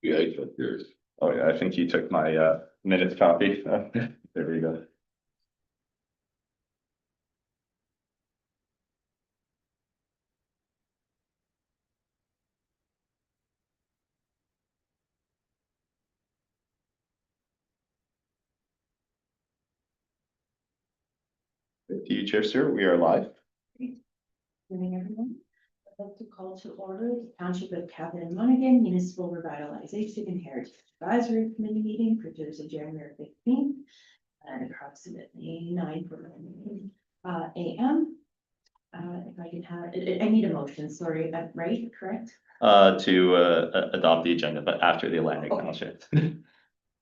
Yeah, I took yours. Oh yeah, I think you took my minutes copy. There we go. With you, Chair Stewart, we are live. Good evening, everyone. I'd like to call to order the Township of Cavan and Monaghan Municipal Revitalization and Heritage Advisory Committee meeting for Thursday, January 15th at approximately 9:00 a.m. If I can have, I need a motion, sorry, right, correct? To adopt the agenda, but after the land Okay. acknowledgement.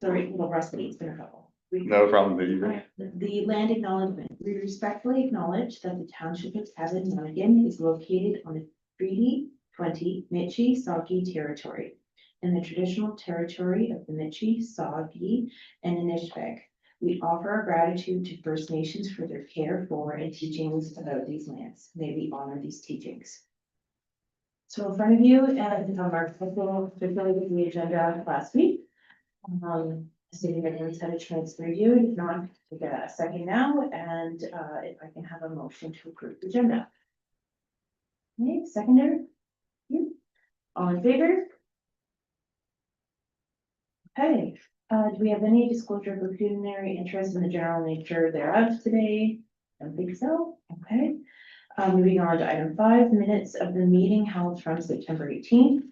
Sorry, well, Rusty, it's been a couple. No problem, Vivian. The land acknowledgement, we respectfully acknowledge that the Township of Cavan and Monaghan is located on the Treaty 20 Michi-Saugee territory in the traditional territory of the Michi-Saugee and Anishbeg. We offer our gratitude to First Nations for their care for and teachings about these lands. May we honor these teachings. So in front of you, and our typical with the agenda last week. Assuming everyone's had a chance to review, if not, take a second now, and if I can have a motion to approve the agenda. Okay, seconder, you, all in favor? Okay, do we have any disclosure of pecuniary interest in the general nature thereof today? I don't think so, okay. Moving on to item 5, minutes of the meeting held from September 18th.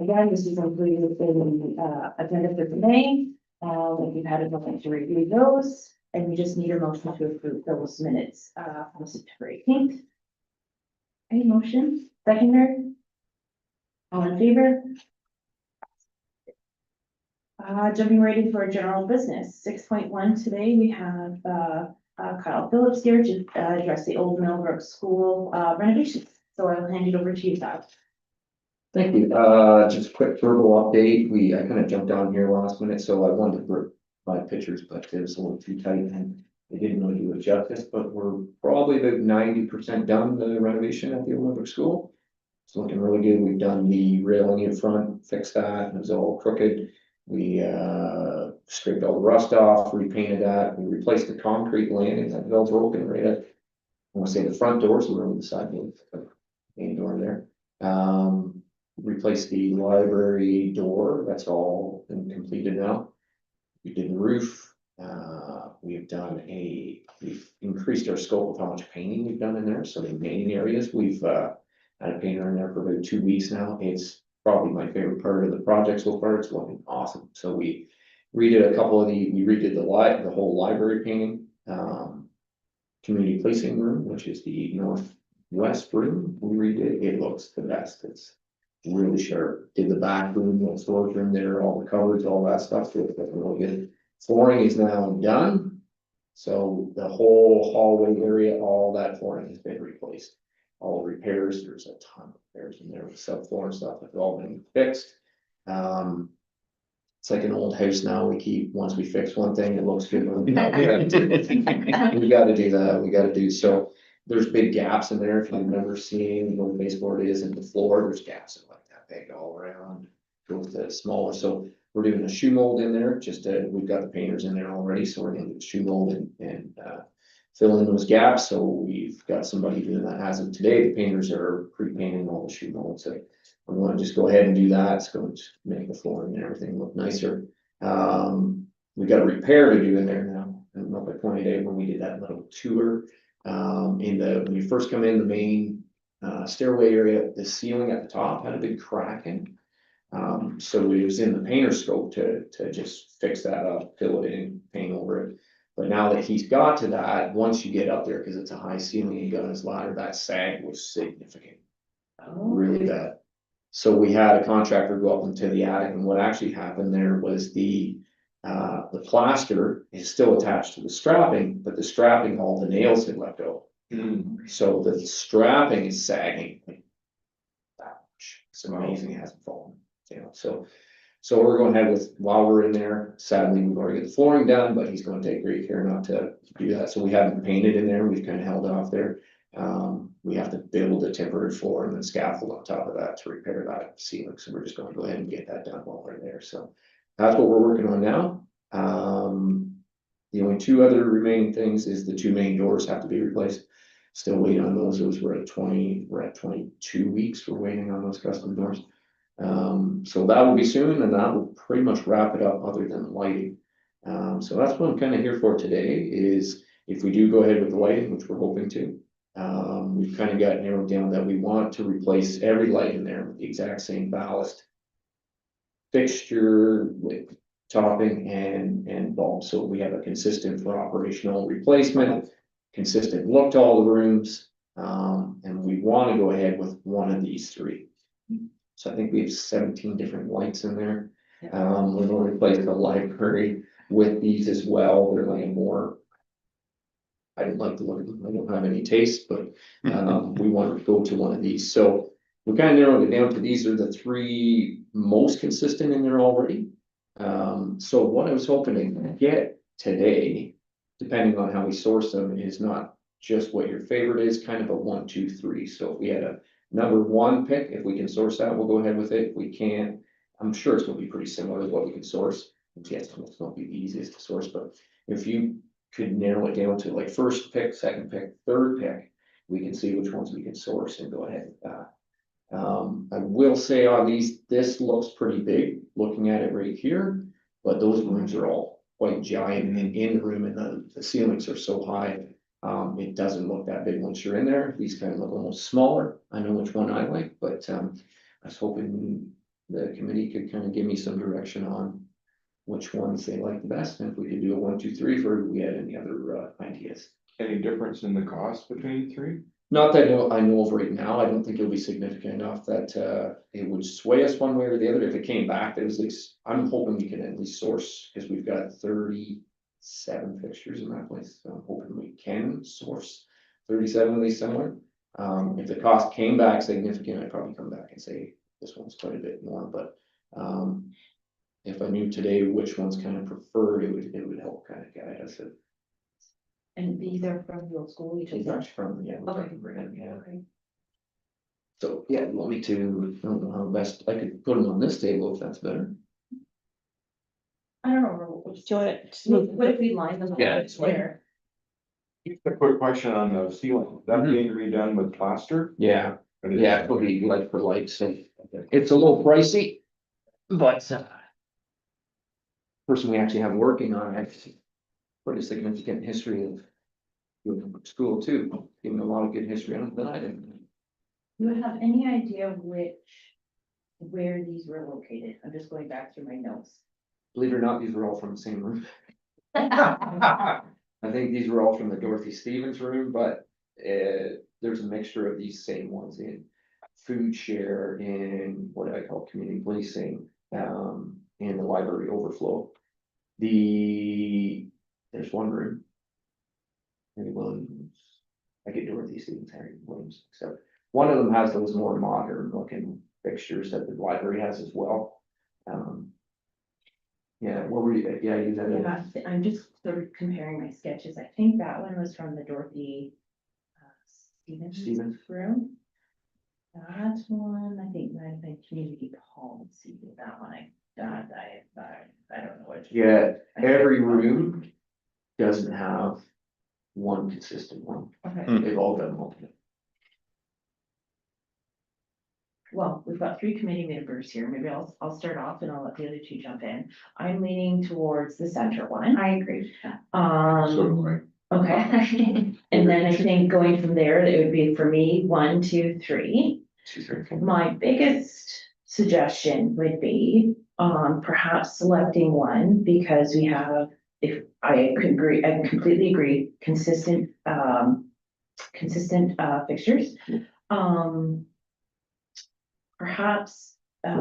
Again, this is included in the agenda for today. If you've had a moment to review those, and you just need a motion to approve those minutes from September 18th. Any motion, seconder? All in favor? Jumping right into our general business, 6.1 today, we have Kyle Phillips here to address the Old Millbrook School renovations. So I will hand it over to you, Kyle. Thank you. Just a quick verbal update. I kind of jumped on here last minute, so I wanted to provide pictures, but it was a little too tight and they didn't really do it justice, but we're probably about 90% done the renovation at the Olympic School. It's looking really good. We've done the railing in front, fixed that, it was all crooked. We scraped all the rust off, repainted that, we replaced the concrete landing that was all broken right at, I want to say the front door, so we're on the side door, main door there. Replaced the library door, that's all been completed now. We did the roof, we've increased our scope of how much painting we've done in there, so the main areas, we've had a painter in there for about 2 weeks now. It's probably my favorite part of the project so far, it's looking awesome. So we redid the whole library painting, community policing room, which is the northwest room, we redid, it looks the best, it's really sharp. Did the back room, the storage room there, all the cupboards, all that stuff, so it's looking really good. Flooring is now done, so the whole hallway area, all that flooring has been replaced. All the repairs, there's a ton of repairs in there with subfloor and stuff, it's all been fixed. It's like an old house now, once we fix one thing, it looks good. We gotta do that, we gotta do, so there's big gaps in there, if you've never seen where the baseboard is in the floor, there's gaps in like that big all around. Goes to smaller, so we're doing a shoe mold in there, we've got the painters in there already, so we're gonna do the shoe mold and fill in those gaps, so we've got somebody doing that as of today, the painters are pre-painting all the shoe molds, so we wanna just go ahead and do that, it's going to make the flooring and everything look nicer. We got a repair to do in there now, I don't know if I pointed out when we did that little tour. When you first come in, the main stairway area, the ceiling at the top had a big crack in. So it was in the painter's scope to just fix that up, fill it in, paint over it. But now that he's got to that, once you get up there, because it's a high ceiling, you got his ladder, that sag was significant. Really bad. So we had a contractor go up into the attic, and what actually happened there was the plaster is still attached to the strapping, but the strapping, all the nails had let go. So the strapping is sagging like that much. It's amazing, it hasn't fallen. You know, so we're going ahead with, while we're in there, sadly, we've already got the flooring done, but he's going to take great care not to do that. So we haven't painted in there, we've kind of held off there. We have to build a temporary floor and then scaffold on top of that to repair that ceiling, so we're just gonna go ahead and get that done while we're there, so. That's what we're working on now. The only two other remaining things is the two main doors have to be replaced. Still waiting on those, we're at 22 weeks, we're waiting on those custom doors. So that will be soon, and that will pretty much wrap it up other than lighting. So that's what I'm kind of here for today, is if we do go ahead with the lighting, which we're hoping to. We've kind of got narrowed down that we want to replace every light in there with the exact same ballast fixture with topping and bulb, so we have a consistent for operational replacement, consistent look to all the rooms. And we want to go ahead with one of these three. So I think we have 17 different lights in there. We're going to replace the library with these as well. They're like more. I didn't like the look of them. I don't have any taste, but we want to go to one of these. So we kind of narrowed it down to these are the three most consistent in there already. So what I was hoping to get today, depending on how we source them, is not just what your favorite is, kind of a 1, 2, 3. So if we had a number one pick, if we can source that, we'll go ahead with it. If we can't, I'm sure it's gonna be pretty similar to what we can source. Yes, it's not be the easiest to source, but if you could narrow it down to like first pick, second pick, third pick, we can see which ones we can source and go ahead with that. I will say on these, this looks pretty big, looking at it right here, but those rooms are all quite giant and in the room, and the ceilings are so high. It doesn't look that big once you're in there. These kind of look almost smaller. I know which one I like, but I was hoping the committee could kind of give me some direction on which ones they like the best, and if we could do a 1, 2, 3 for if we had any other ideas. Any difference in the cost between the three? Not that I know of right now. I don't think it'll be significant enough that it would sway us one way or the other. If it came back, that was at least, I'm hoping we can at least source, because we've got 37 fixtures in that place. So I'm hoping we can source 37 of these similar. If the cost came back significant, I'd probably come back and say this one's quite a bit more, but if I knew today which one's kind of preferred, it would help kind of guide us. And these are from the old school, you It's took. actually from, yeah. Okay. Yeah. Okay. So, yeah, you want me to, I don't know how best, I could put them on this table if that's better. I don't know, what Do you want to just move? what if we line them up Yeah, it's fine. there? Just a quick question on the ceiling, is that Mhm. being redone with plaster? Yeah, Or is- yeah, it'll be like for like, so it's a little pricey, but person we actually have working on it, pretty significant history of school too, giving a lot of good history on it than I did. Do you have any idea where these were located? I'm just going back through my notes. Believe it or not, these were all from the same room. I think these were all from the Dorothy Stevens room, but there's a mixture of these same ones in food share, in what I call community policing, and the library overflow. There's one room. Harry Williams, I get Dorothy Stevens, Harry Williams, except one of them has those more modern looking fixtures that the library has as well. Yeah, what were you, yeah, you had Yeah, I'm just sort of comparing my sketches. I think that one was from the Dorothy Stevens room. That one, I think might have been community policy, that one, I don't know what. Yeah, every room doesn't have one consistent one. Okay, They've all got multiple. well, we've got 3 committee members here. Maybe I'll start off and I'll let the other 2 jump in. I'm leaning towards the center one. I agree. So do I. Okay. And then I think going from there, it would be for me, 1, 2, 3. My biggest suggestion would be, perhaps selecting one, because we have, if I could agree, I completely agree, consistent fixtures. Perhaps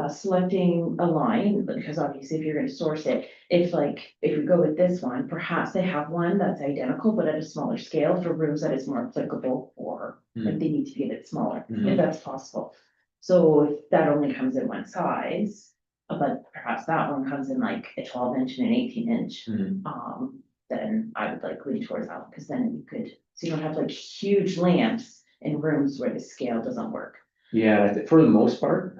selecting a line, because obviously if you're gonna source it, if we go with this one, perhaps they have one that's identical, but at a smaller scale for rooms that is more applicable for, like they need to be a bit smaller, if that's possible. So if that only comes in one size, but perhaps that one comes in like a 12-inch and an 18-inch. Then I would like lean towards that, because then you could, so you don't have like huge lamps in rooms where the scale doesn't work. Yeah, for the most part,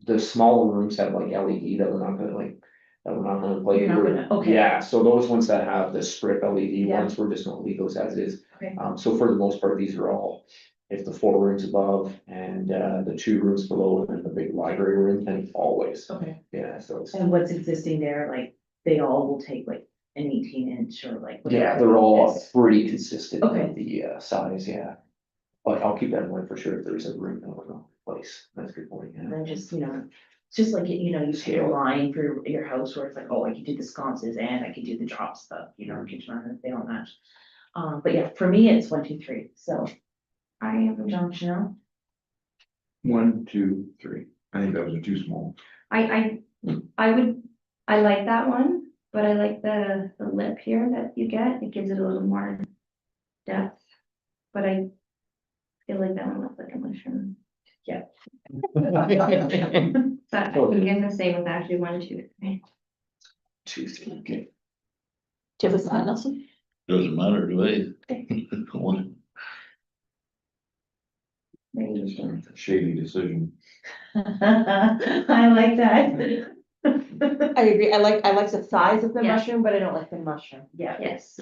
the smaller rooms have like LED that we're not gonna plug You're not into. gonna- okay. Yeah, so those ones that have the strip LED Yeah. ones, we're just gonna leave those as is. Okay. So for the most part, these are all, if the 4 rooms above and, the 2 rooms below and the big library room, and always, Okay. yeah, so it's. And what's existing there, like, they all will take like an 18-inch or like. Yeah, whatever they're all it is. pretty consistent Okay. with the size, yeah. But I'll keep that in mind for sure if there's a room that we're gonna replace. That's a good point, And yeah. then just, it's just like, you pick a Scale. line for your house where it's like, oh, I could do the sconces and I could do the drop stuff, kitchen island, they don't match. But yeah, for me, it's 1, 2, 3, so. I have a junction. 1, 2, 3. I think those are too small. I like that one, but I like the lip here that you get, it gives it a little more depth. But I feel like that one looks like a mushroom. Yeah. But again, the same with actually 1, 2, 3. 2, 3, okay. Do you have a sign, Nelson? Doesn't matter, do I? Maybe you can- Shady decision. I like that. I agree. I like the size of the Yeah. mushroom, but I don't like the mushroom. Yeah. Yes,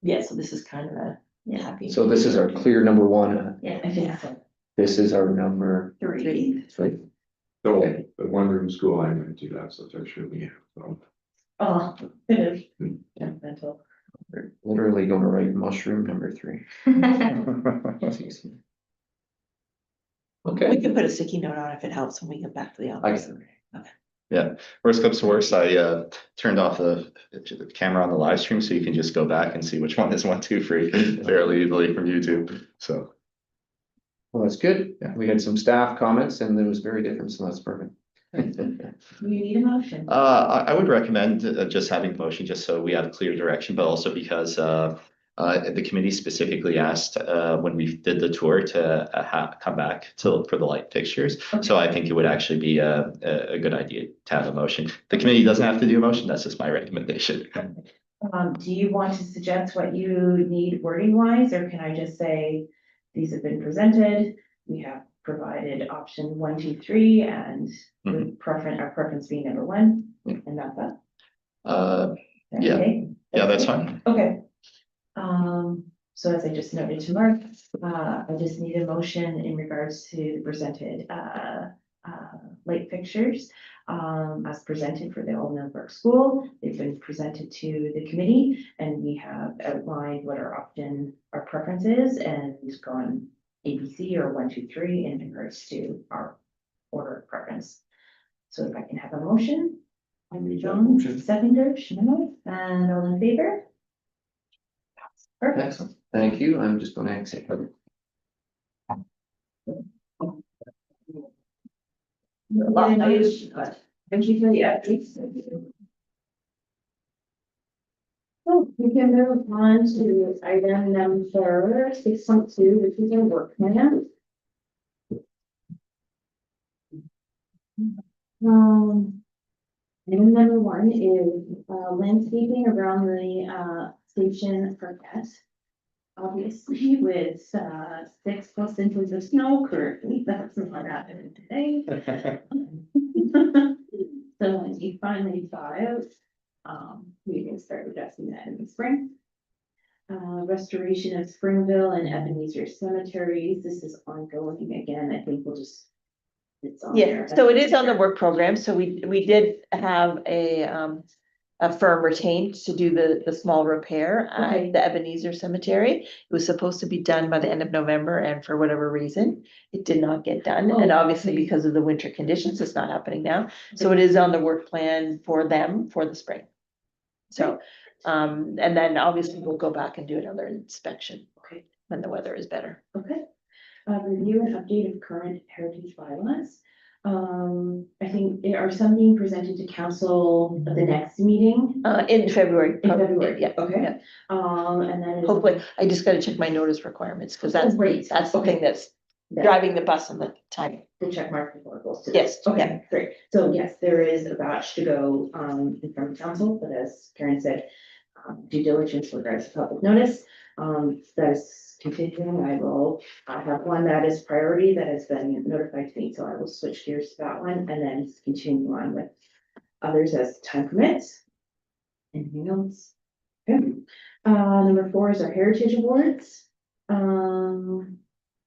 Yeah, so this is kind of a yeah, happy. So this is our clear number 1. yeah. I think so. This is our number 3. 3. So the one room school I went to, that's what they're shooting at, so. Oh, it is. Yeah, mental. We're literally gonna write mushroom number 3. We Okay. can put a sticky note on if it helps when we get back to the I office. Yeah, worst comes to worst, I turned off the camera on the live stream, so you can just go back and see which one is 1, 2, 3 fairly easily from YouTube, so. Well, that's good. Yeah. We had some staff comments and it was very different, so that's perfect. You need a motion. I would recommend just having motion, just so we have a clear direction, but also because the committee specifically asked when we did the tour to come back to look for the light fixtures. So I think it would actually be a good idea to have a motion. The committee doesn't have to do a motion, that's just my recommendation. Do you want to suggest what you need wording wise, or can I just say, these have been presented, we have provided option 1, 2, 3, and the our preference being number 1, and that's that? Yeah. Okay? Yeah, that's okay. fine. Okay. So as I just noted to Mark, I just need a motion in regards to the presented, light fixtures. As presented for the Old Millbrook School, they've been presented to the committee and we have outlined what our preference is and gone ABC or 1, 2, 3 in regards to our order of preference. So if I can have a motion. John, seconder, Chanel, and all in favor? Perfect. Excellent. Thank you. I'm just gonna exit. Thank you for the updates. So we can move on to item number 6.2, which is our work plan. Item number 1 is landscaping around the station parkette. Obviously, with 6+ inches of snow currently, that's not happening today. So when you finally thaw out, we can start addressing that in the spring. Restoration of Springville and Ebenezer cemeteries, this is ongoing again, I think we'll just. It's on Yeah, there. so it is on the work program, so we did have a firm retained to do the small repair Okay. at the Ebenezer Cemetery. It was supposed to be done by the end of November, and for whatever reason, it did not get done, and Oh, obviously okay. because of the winter conditions, it's not happening now. So it is on the work plan for them for the spring. So, and then obviously we'll go back and do another inspection. Okay. When the weather is better. Okay. Review and update of current heritage bylaws. I think there are some being presented to council at the next meeting. In February. In probably, February, yeah, okay. yeah. And then. Hopefully, I just gotta check my notice requirements, cause that's, Great. that's the Okay. thing that's Yeah. driving the bus and the time. The check mark before it goes to. Yes, Okay, great. So yes, there is a batch to go, in front of council, but as Karen said, due diligence regards to public notice. That is continuing. I have one that is priority that has been notified to me, so I will switch gears to that one and then continue on with others as time permits. Anything else? Okay. Number 4 is our Heritage Awards.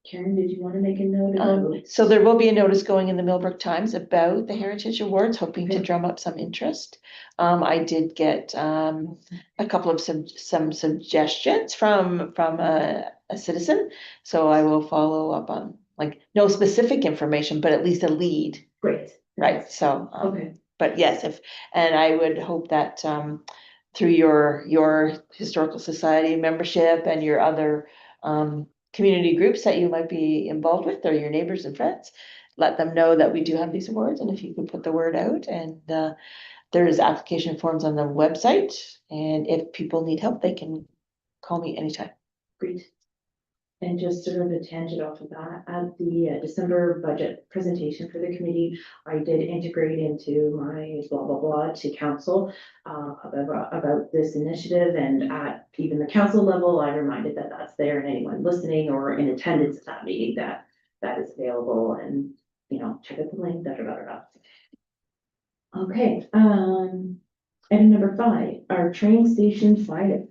Karen, did you want to make a note of? So there will be a notice going in the Millbrook Times about the Heritage Awards, hoping to drum up some interest. I did get a couple of some suggestions from a citizen, so I will follow up on, like, no specific information, but at least a lead, Great. right? So, Okay. but yes, and I would hope that through your Historical Society membership and your other community groups that you might be involved with, or your neighbors and friends, let them know that we do have these awards, and if you could put the word out, and there's application forms on the website, and if people need help, they can call me anytime. Great. And just sort of a tangent off of that, at the December budget presentation for the committee, I did integrate into my blah, blah, blah to council about this initiative, and at even the council level, I reminded that that's there, and anyone listening or in attendance at that meeting that is available, and, you know, check out the link, da, da, da, da, da. Okay, item number 5, our train station fire.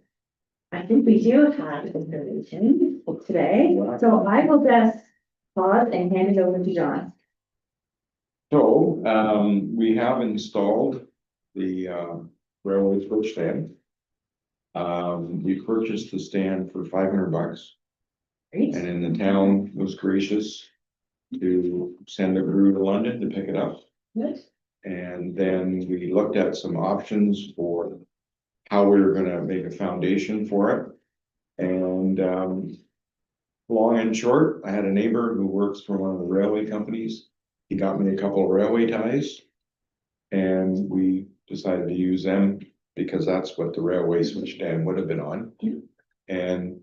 I think we do have information today, so I will just pause and hand it over to John. So, we have installed the, railway switch stand. We purchased the stand for $500, Great. and then the town was gracious to send a crew to London to pick it up. Good. And then we looked at some options for how we were gonna make a foundation for it. And, long and short, I had a neighbor who works for one of the railway companies. He got me a couple of railway ties. And we decided to use them because that's what the railway switch stand would have been on. And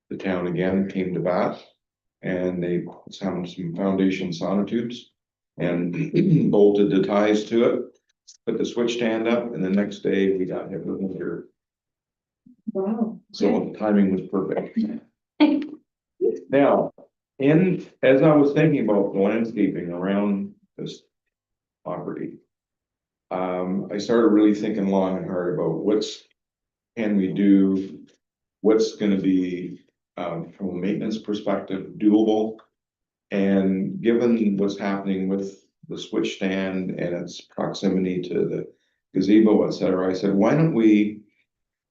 the town again came to bat, and they found some foundation sonotubes and bolted the ties to it, put the switch stand up, and the next day we got hit with winter. Wow. So the timing was perfect. Now, as I was thinking about the landscaping around this property, I started really thinking long and hard about can we do, what's gonna be, from a maintenance perspective, doable. And given what's happening with the switch stand and its proximity to the gazebo, et cetera, I said, why don't we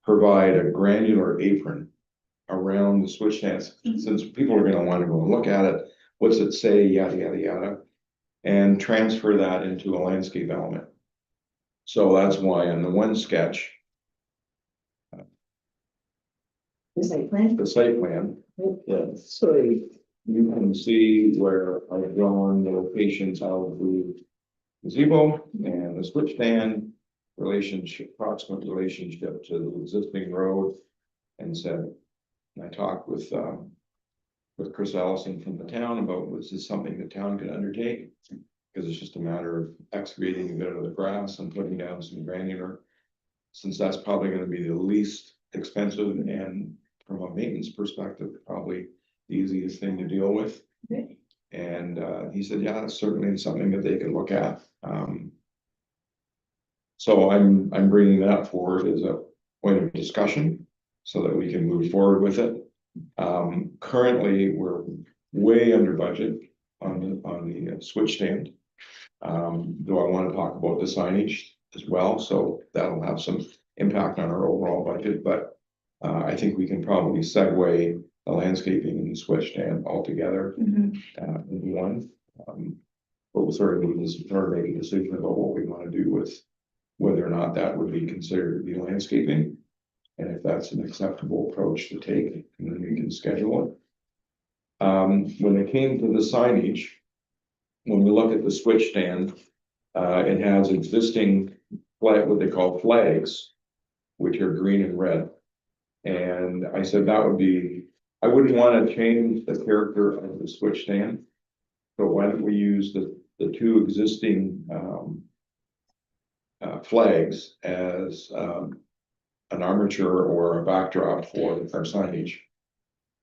provide a granular apron around the switch stands, since people are gonna wanna go and look at it, what's it say, yada, yada, yada, and transfer that into a landscape element. So that's why on the one sketch, The site plan? the site plan, yeah, so you can see where I've drawn the locations of the gazebo and the switch stand, approximate relationship to the existing road, and said, and I talked with Chris Allison from the town about, was this something the town could undertake? Because it's just a matter of excavating a bit of the grass and putting down some granular, since that's probably gonna be the least expensive and from a maintenance perspective, probably the easiest thing to deal with. Okay. And he said, yeah, that's certainly something that they could look at. So I'm bringing that forward as a point of discussion so that we can move forward with it. Currently, we're way under budget on the switch stand. Though I want to talk about the signage as well, so that'll have some impact on our overall budget, but I think we can probably segue the landscaping and the switch stand altogether into one. But we'll sort of make a decision about what we want to do with whether or not that would be considered to be landscaping. And if that's an acceptable approach to take, and then we can schedule it. When it came to the signage, when we look at the switch stand, it has existing what they call flags, which are green and red. And I said that would be, I wouldn't want to change the character of the switch stand. So why don't we use the two existing flags as an armature or a backdrop for our signage.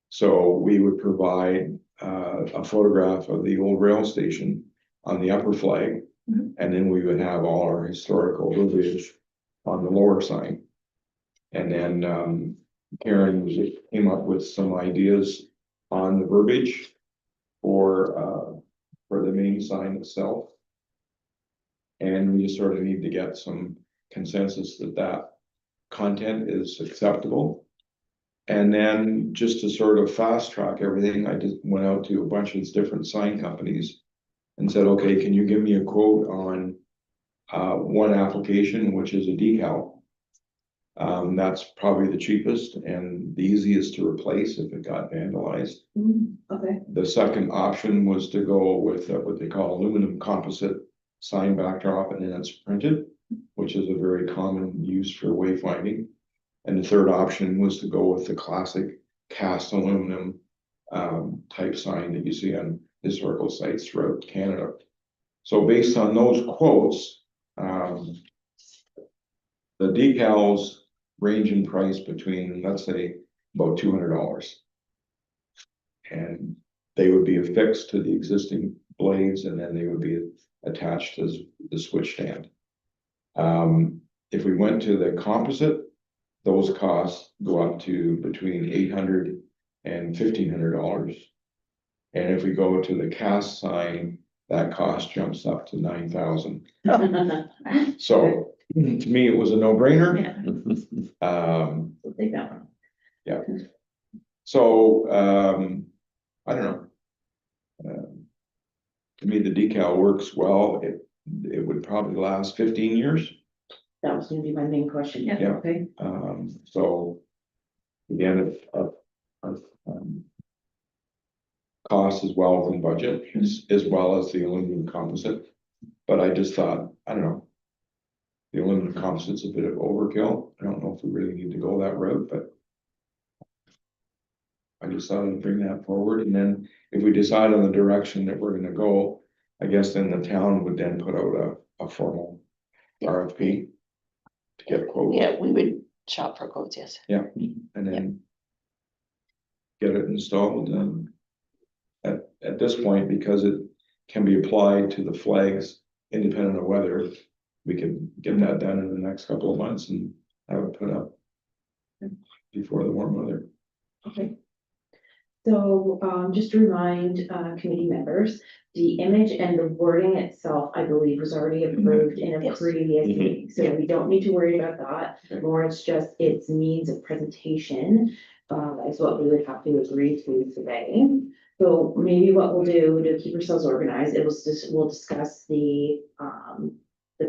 So we would provide a photograph of the old rail station on the upper flag. Mhm. And then we would have all our historical verbiage on the lower sign. And then Karen came up with some ideas on the verbiage for the main sign itself. And we just sort of need to get some consensus that that content is acceptable. And then just to sort of fast track everything, I just went out to a bunch of different sign companies and said, okay, can you give me a quote on one application, which is a decal? That's probably the cheapest and the easiest to replace if it got vandalized. Okay. The second option was to go with what they call aluminum composite sign backdrop, and then it's printed, which is a very common use for wayfinding. And the third option was to go with the classic cast aluminum type sign that you see on historical sites throughout Canada. So based on those quotes, the decals range in price between, let's say, about $200. And they would be affixed to the existing blades, and then they would be attached to the switch stand. If we went to the composite, those costs go up to between $800 and $1,500. And if we go to the cast sign, that cost jumps up to $9,000. So to me, it was a no-brainer. We'll take that one. So I don't know. To me, the decal works well. It would probably last 15 years. That was gonna be my main question. Yeah. Okay. So again, cost as well as in budget, as well as the aluminum composite. But I just thought, I don't know. The aluminum composite's a bit of overkill. I don't know if we really need to go that route, but I decided to bring that forward. And then if we decide on the direction that we're gonna go, I guess then the town would then put out a formal RFP to get quotes. Yeah, we would shop for quotes, yes. And then get it installed. At this point, because it can be applied to the flags independent of weather, we can get that done in the next couple of months and have it put up before the warm weather. Okay. So, just to remind, committee members, the image and the wording itself, I believe, was already approved in a Yes. previous meeting. So we don't need to worry about that. Okay. More it's just its means of presentation, is what we would have to agree to today. So maybe what we'll do to keep ourselves organized, we'll discuss the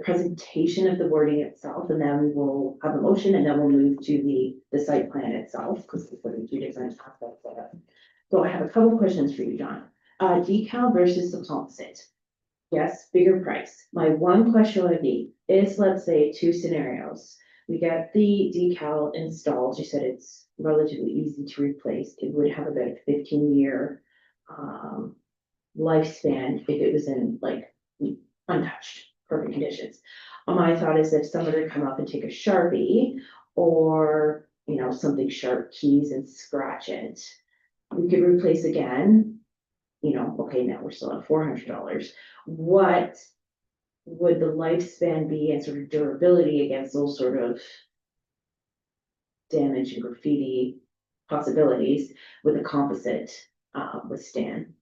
presentation of the wording itself, and then we'll have a motion, and then we'll move to the site plan itself, because it's putting two different aspects of it. So I have a couple questions for you, John. Decal versus the composite. Yes, bigger price. My one question would be, is, let's say, two scenarios. We get the decal installed, you said it's relatively easy to replace. It would have about a 15-year lifespan if it was in like untouched, perfect conditions. My thought is if somebody would come up and take a Sharpie or, something sharp, keys and scratch it, we could replace again. Okay, now we're still at $400. What would the lifespan be and sort of durability against those sort of damage and graffiti possibilities with a composite withstand?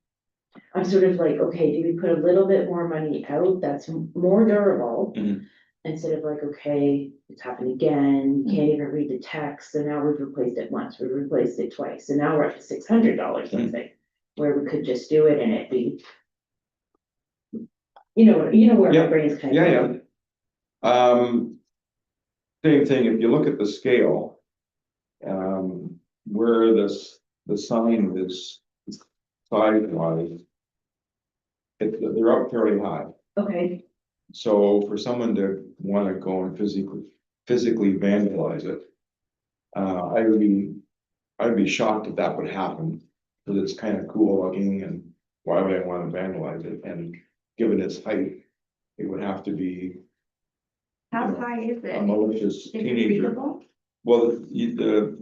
I'm sort of like, okay, do we put a little bit more money out that's more durable? Mhm. Instead of like, okay, it's happened again, you can't even read the text, so now we've replaced it once, we've replaced it twice, so now we're up to $600, let's say. Where we could just do it and it be. Where my Yeah. brain is kind of. Yeah. Same thing, if you look at the scale, where the sign is size wise, they're up fairly high. Okay, So for someone to want to go and physically vandalize it, I'd be shocked if that would happen, because it's kind of cool looking, and why would I want to vandalize it? And given its height, it would have to be How high is a it? malicious Is it teenager. readable? Well,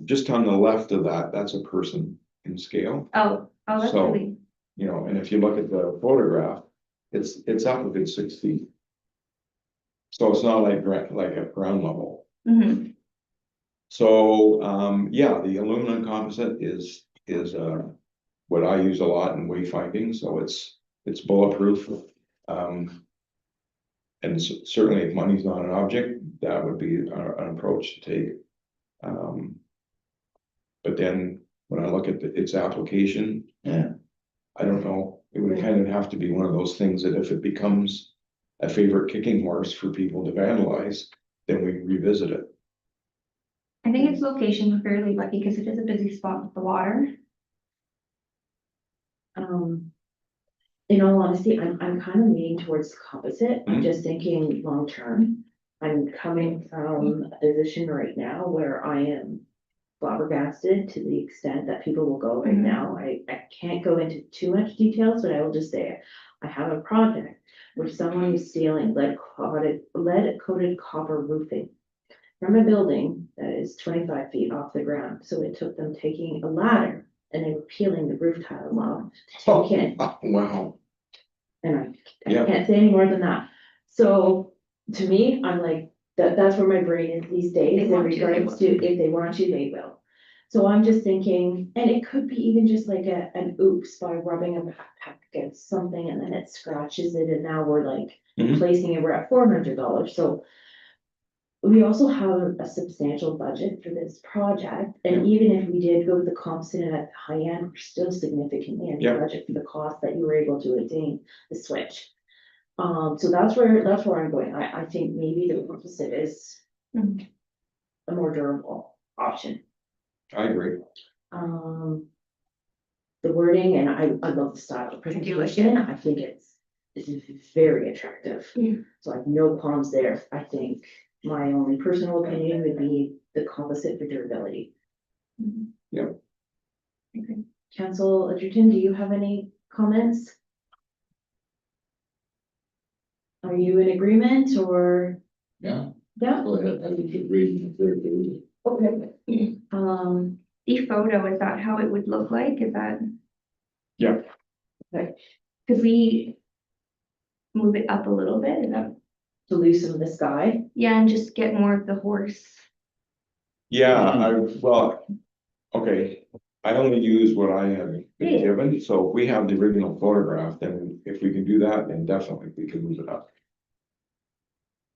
just on the left of that, that's a person in scale, Oh, that's So- really, you know, and if you look at the photograph, it's up a good 6 feet. So it's not like like at ground level. mhm. So, yeah, the aluminum composite is, what I use a lot in wayfinding, so it's bulletproof. And certainly if money's not an object, that would be an approach to take. But then when I look at its application, I don't know, it would kind of have to be one of those things that if it becomes a favorite kicking horse for people to vandalize, then we revisit it. I think its location is fairly lucky because it is a busy spot with the water. In all honesty, I'm kind of leaning towards composite. I'm Mhm. just thinking long-term. I'm coming from a position right now where I am flabbergasted to the extent that people will go right Mhm. now. I can't go into too much details, but I will just say I have a project where someone is stealing lead-coated copper roofing from a building that is 25 feet off the ground. So it took them taking a ladder and they were peeling the roof tile off to take in. Wow, And I Yeah. can't say any more than that. So to me, I'm like, that's where my brain is these days They in want to, they regards to if they want to, they will. So I'm just thinking, and it could be even just like an oops by rubbing a backpack against something and then it scratches it and now we're like Mhm. replacing it, we're at $400. So we also have a substantial budget for this project, and even if we did go with the composite at the high end, we're still significantly in Yeah. budget for the cost that you were able to attain the switch. So that's where I'm going. I think maybe the composite is Mhm. a more durable option. I agree. The wording, and I love the style of do like presentation. I think it's very attractive. Yeah. So I have no qualms there. I think my only personal opinion would be the composite for durability. Mhm. Yep. Okay. Council Edgerton, do you have any comments? Are you in agreement or? Yeah, Yeah, go ahead, I think you're reading it very good. okay. The photo, is that how it would look like? Is that, could we move it up a little bit? Is that, To loosen the sky. yeah, and just get more of the horse? Yeah, well, okay, I only use what I have been Yeah. given, so if we have the original photograph, then if we can do that, then definitely we can move it up.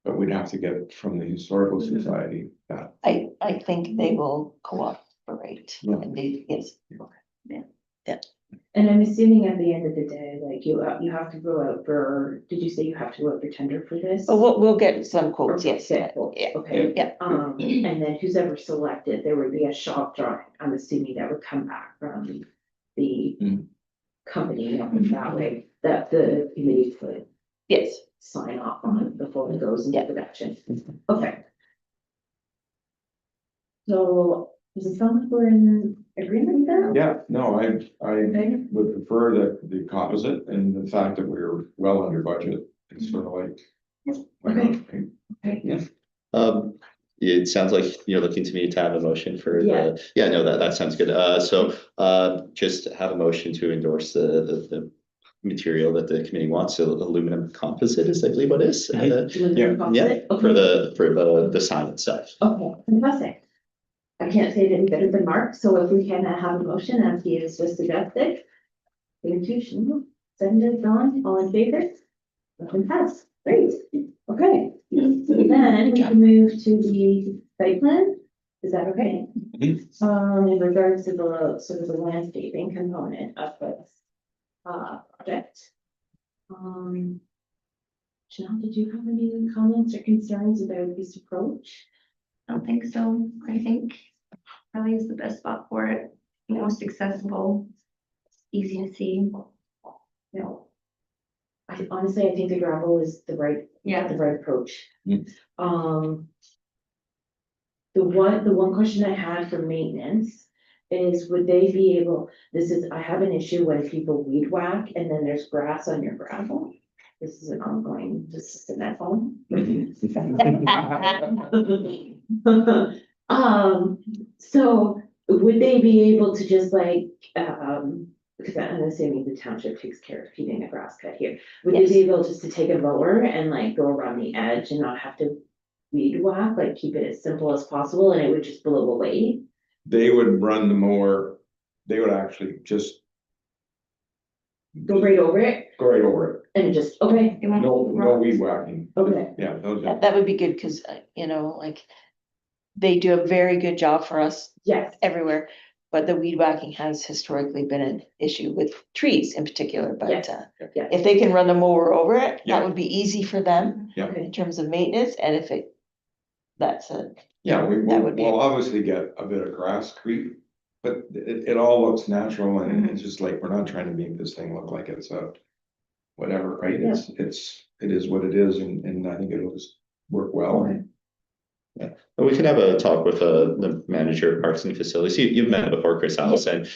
But we'd have to get it from the Historical Mhm. Society, that, I think they will cooperate Yeah. and they, yes. And I'm assuming at the end of the day, like you have to go out for, did you say you have to go out for tender for this? Oh, we'll get some quotes, Or yes. get quotes, Yeah. okay. Yeah. And then who's ever selected, there would be a shop drawing, I'm assuming that would come back from the Mm. company that way, that the committee could Yes, sign off on before it goes into Yeah. production. Okay. So, does it sound like we're in agreement with that? yeah, no, I Okay. would prefer that the composite and the fact that we're well under budget. It's sort of like. why not? Okay. It sounds like you're looking to me to have a motion for Yeah. yeah, no, that sounds good. So, just have a motion to endorse the material that the committee wants, so aluminum composite is, I believe what it is. Aluminum composite? For Okay. the sign itself. Okay, fantastic. I can't say it any better than Mark, so if we can have a motion as he has just suggested. Thank you, Shane. Seconded, Dawn, all in favor? Motion passed, great, okay. So then we can move to the site plan, is that okay? In regards to the sort of the landscaping component of this project. Janelle, did you have any comments or concerns about this approach? I don't think so. I think probably is the best spot for it, most accessible, easy to see. No. I honestly, I think the gravel is the right approach. Mm. The one question I had for maintenance is would they be able, I have an issue when people weed whack and then there's grass on your gravel. This is an ongoing, this is an at home. So would they be able to just like, because I'm assuming the township takes care of keeping the grass cut here. Would they Yes. be able just to take a mower and like go around the edge and not have to weed whack, like keep it as simple as possible and it would just blow away? They would run the mower, they would actually just Go right over it go right over and just, okay, It won't it. No rot. weed whacking. okay. Yeah, those Yeah, are, that would be good, cause you know, like, they do a very good job for us Yes, everywhere. But the weed whacking has historically been an issue with trees in particular, but Yes. yes. if they can run the mower over it, Yeah. that would be easy for them yeah, Okay. in terms of maintenance, and if it, that's a, yeah, That would be- we'll obviously get a bit of grass creep. But it all looks natural and it's just like, we're not trying to make this thing look like it's a whatever, right? It is what it is and I think it'll just work well. Okay. We can have a talk with the manager of parks and facilities. You've met before, Chris Allison.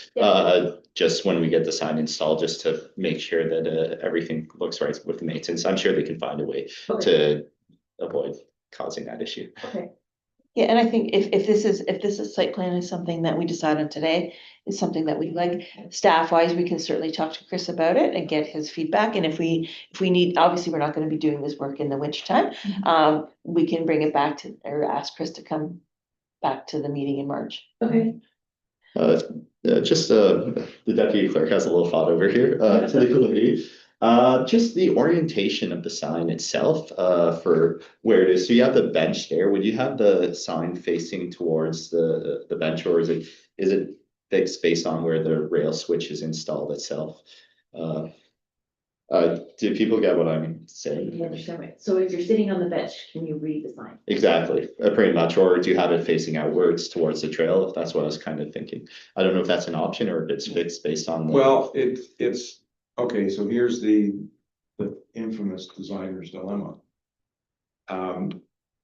Just when we get the sign installed, just to make sure that everything looks right with the maintenance. I'm sure they can find a way Okay. to avoid causing that issue. Okay. yeah, and I think if this site plan is something that we decide on today, is something that we like, staff wise, we can certainly talk to Chris about it and get his feedback, and if we need, obviously, we're not gonna be doing this work in the winter time. We can bring it back to, or ask Chris to come back to the meeting in March. Okay. The deputy clerk has a little thought over here to the committee. Just the orientation of the sign itself, for where it is. So you have the bench there. Would you have the sign facing towards the bench, or is it fixed based on where the rail switch is installed itself? Do people get what I'm saying? I understand it. So if you're sitting on the bench, can you read the sign? Exactly, pretty much, or do you have it facing outwards towards the trail? If that's what I was kind of thinking. I don't know if that's an option or if it's fixed based on. Well, it's, okay, so here's the infamous designer's dilemma.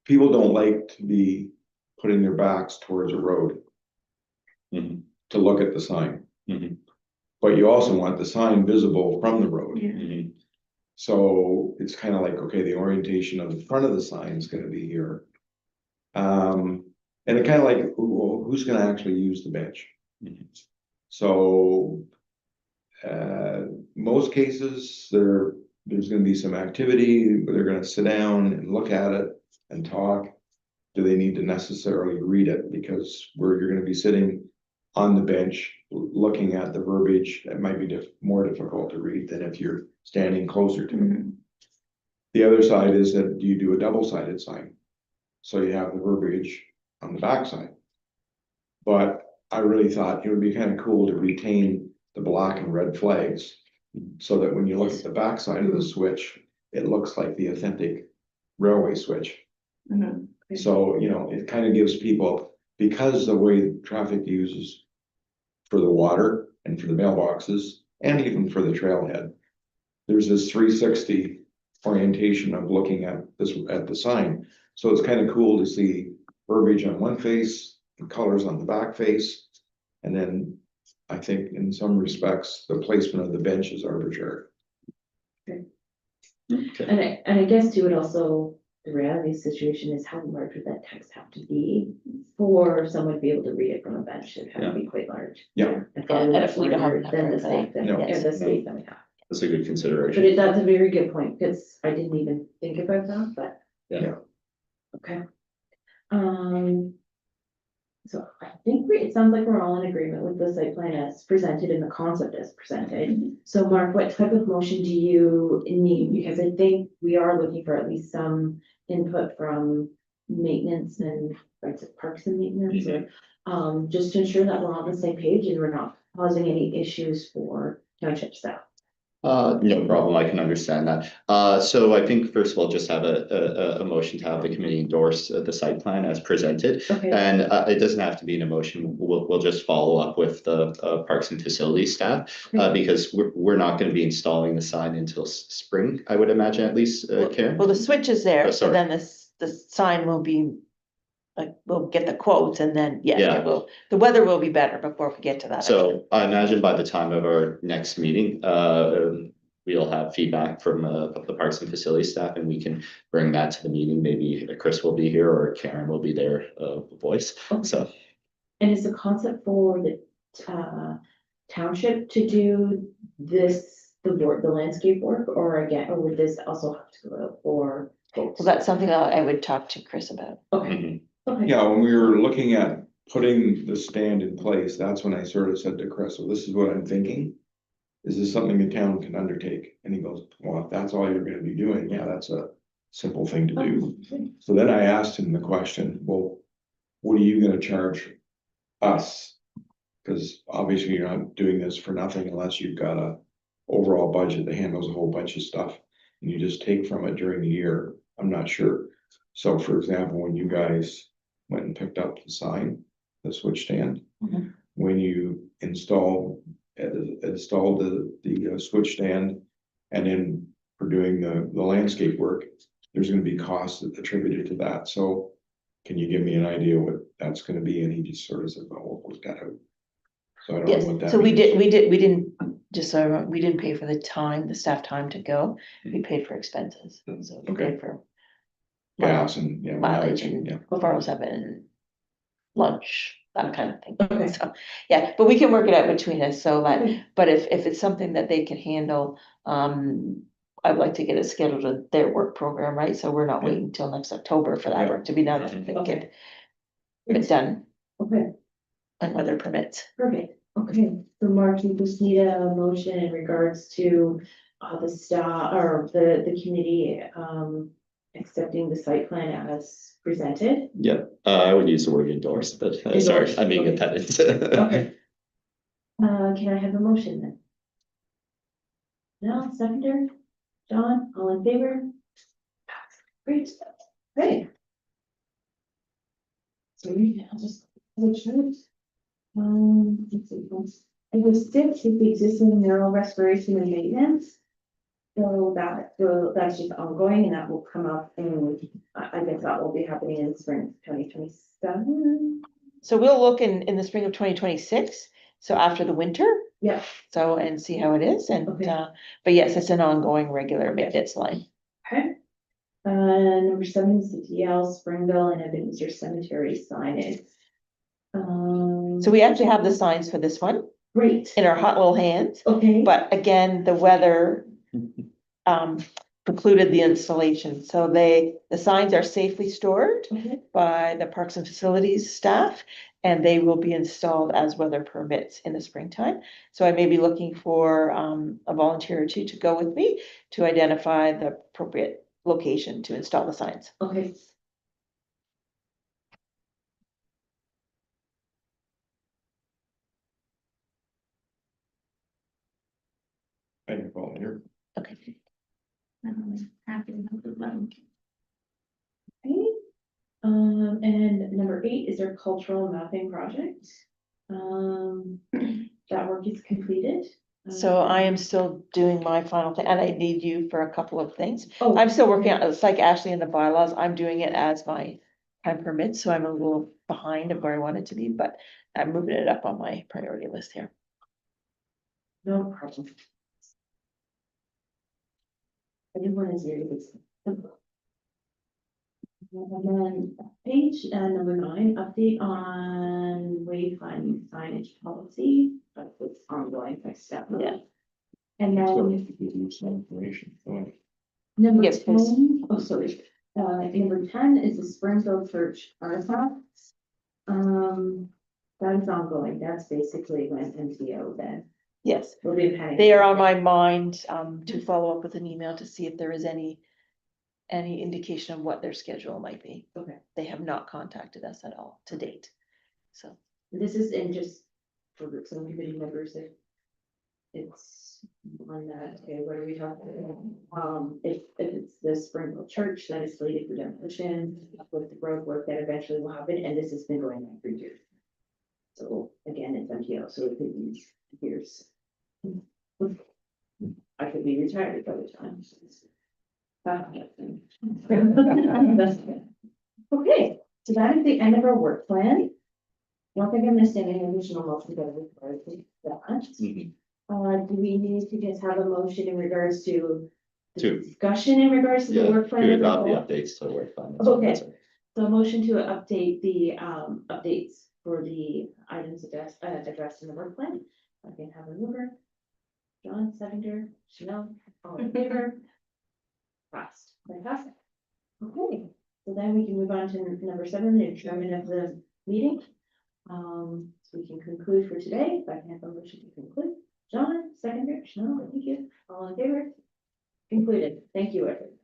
People don't like to be putting their backs towards a road. Mhm. To look at the sign. Mhm. But you also want the sign visible from the road. Mhm. So it's kind of like, okay, the orientation of the front of the sign is gonna be here. And it kind of like, who's gonna actually use the bench? Mhm. So. Most cases, there's gonna be some activity, where they're gonna sit down and look at it and talk. Do they need to necessarily read it? Because where you're gonna be sitting on the bench, looking at the verbiage, it might be more difficult to read than if you're standing closer to it. The other side is that you do a double-sided sign. So you have the verbiage on the backside. But I really thought it would be kind of cool to retain the black and red flags. So that when you look at the backside of the switch, it looks like the authentic railway switch. Mhm. So, you know, it kind of gives people, because the way traffic uses for the water and for the mailboxes and even for the trailhead, there's this 360 orientation of looking at the sign. So it's kind of cool to see verbiage on one face, and colors on the back face. And then I think in some respects, the placement of the bench is arbitrary. Okay. And I guess too, it also, the reality of the situation is how large would that text have to be for someone to be able to read it from a bench? It had to be quite large. Yeah. And probably And much if we don't have larger enough than the room for state, that. No. the state that we have. That's a good But consideration. that's a very good point, because I didn't even think about that, but. Yeah. Okay. So I think it sounds like we're all in agreement with the site plan as presented and the concept as presented. So Mark, what type of motion do you need? Because I think we are looking for at least some input from maintenance and, like, parks and maintenance, or just to ensure that we're on the same page and we're not causing any issues for township staff. No problem, I can understand that. So I think first of all, just have a motion to have the committee endorse the site plan as presented. Okay. And it doesn't have to be an emotion, we'll just follow up with the parks and facilities staff. Because we're not gonna be installing the sign until spring, I would imagine, at least, Karen. Well, the switch is there, Oh, so sorry. then the sign will be, like, we'll get the quotes, and then, Yeah. yeah, the weather will be better before we get to that. So I imagine by the time of our next meeting, we'll have feedback from the Parks and Facilities staff, and we can bring that to the meeting. Maybe Chris will be here or Karen will be there, voice. So And is the concept for the township to do this, the landscape work, or again, or would this also have to go out for? Well, that's something that I would talk to Chris about. Okay, mhm. okay. Yeah, when we were looking at putting the stand in place, that's when I sort of said to Chris, well, this is what I'm thinking. Is this something the town can undertake? And he goes, well, if that's all you're gonna be doing, yeah, that's a simple thing to do. Okay. So then I asked him the question, well, what are you gonna charge us? Cause obviously you're not doing this for nothing unless you've got a overall budget that handles a whole bunch of stuff. And you just take from it during the year, I'm not sure. So for example, when you guys went and picked up the sign, the switch stand. Mhm. When you installed the switch stand. And then for doing the landscape work, there's gonna be costs attributed to that, so. Can you give me an idea what that's gonna be? And he just sort of said, well, we'll work that out. So I don't know Yes, what that so we means. we didn't, just so everyone, we didn't pay for the time, the staff time to go, we paid for expenses, so we Okay. paid for. Gas and, yeah. Mileage yeah. and 407 and lunch, that kind of thing. Okay. So, yeah, but we can work it out between us, so that, Okay. but if it's something that they can handle, I'd like to get it scheduled in their work program, right? So we're not Yeah. waiting till next October for that Yeah. work to be done, if it Okay. get done Okay, and weather permits. perfect. Okay, so Mark, you just need a motion in regards to the staff or the committee accepting the site plan as presented. Yeah, I would use the word endorse, but sorry, Endorse, I'm being a okay. pedant. Okay. Can I have a motion then? No, seconder? John, all in favor? Great, great. So I'll just, let's see, it was 6 is the existing mineral restoration and maintenance. So that's just ongoing and that will come up and I guess that will be happening in spring 2027. So we'll look in the spring of 2026, so after the winter, Yeah, so, and see how it is, and, Okay. but yes, it's an ongoing regular maintenance line. okay. Number 7 is the DL Springville and Ebenezer Cemetery signage. So we actually have the signs for this one Great, in our hot little hands, okay. but again, the weather precluded the installation, so the signs are safely stored Okay. by the Parks and Facilities staff, and they will be installed as weather permits in the springtime. So I may be looking for a volunteer or two to go with me to identify the appropriate location to install the signs. Okay. Thank you, volunteer. Okay. Happy to help with them. Okay. And number 8 is our cultural mapping project. That work is completed. So I am still doing my final thing, and I need you for a couple of things. Oh, I'm still working on, it's like Ashley in the bylaws, I'm doing it as my time permits, so I'm a little behind of where I wanted to be, but I'm moving it up on my priority list here. no problem. Anyone is here. And then page number 9, update on wayfinding signage policy, but it's ongoing next step. Yeah. And So then if you give me some information. number Yes, please. 10, oh, sorry. Number 10 is the Springfield Church artifacts. That is ongoing. That's basically when MTO then Yes, will be paying. they are on my mind, to follow up with an email to see if there is any indication of what their schedule might be. Okay, They have not contacted us at all to date, so. this is in just for some committee members, if it's on that, okay, what are we talking about? If it's the Springfield Church that is slated for demolition with the road work that eventually will happen, and this has been going on for years. So again, it's MTO, so it could be years. I could be retired by the time. Okay, so that is the end of our work plan. Not think I'm missing any additional motion that requires that. Mhm. Do we need to just have a motion in regards to the To- discussion in regards to the Yeah, work plan? to as a adopt the whole? updates to the work plan. Okay. So a motion to update the updates for the items addressed in the work plan. I can have a mover. John, seconder, Chanel, all in favor? Passed, fantastic. Okay, so then we can move on to number 7, the adjournment of the meeting. So we can conclude for today. If I can have a motion to conclude. John, seconder, Chanel, thank you. All in favor? Concluded. Thank you, everyone.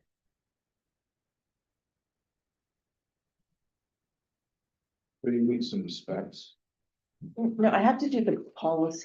Do you need some specs? No, I have to do the policy.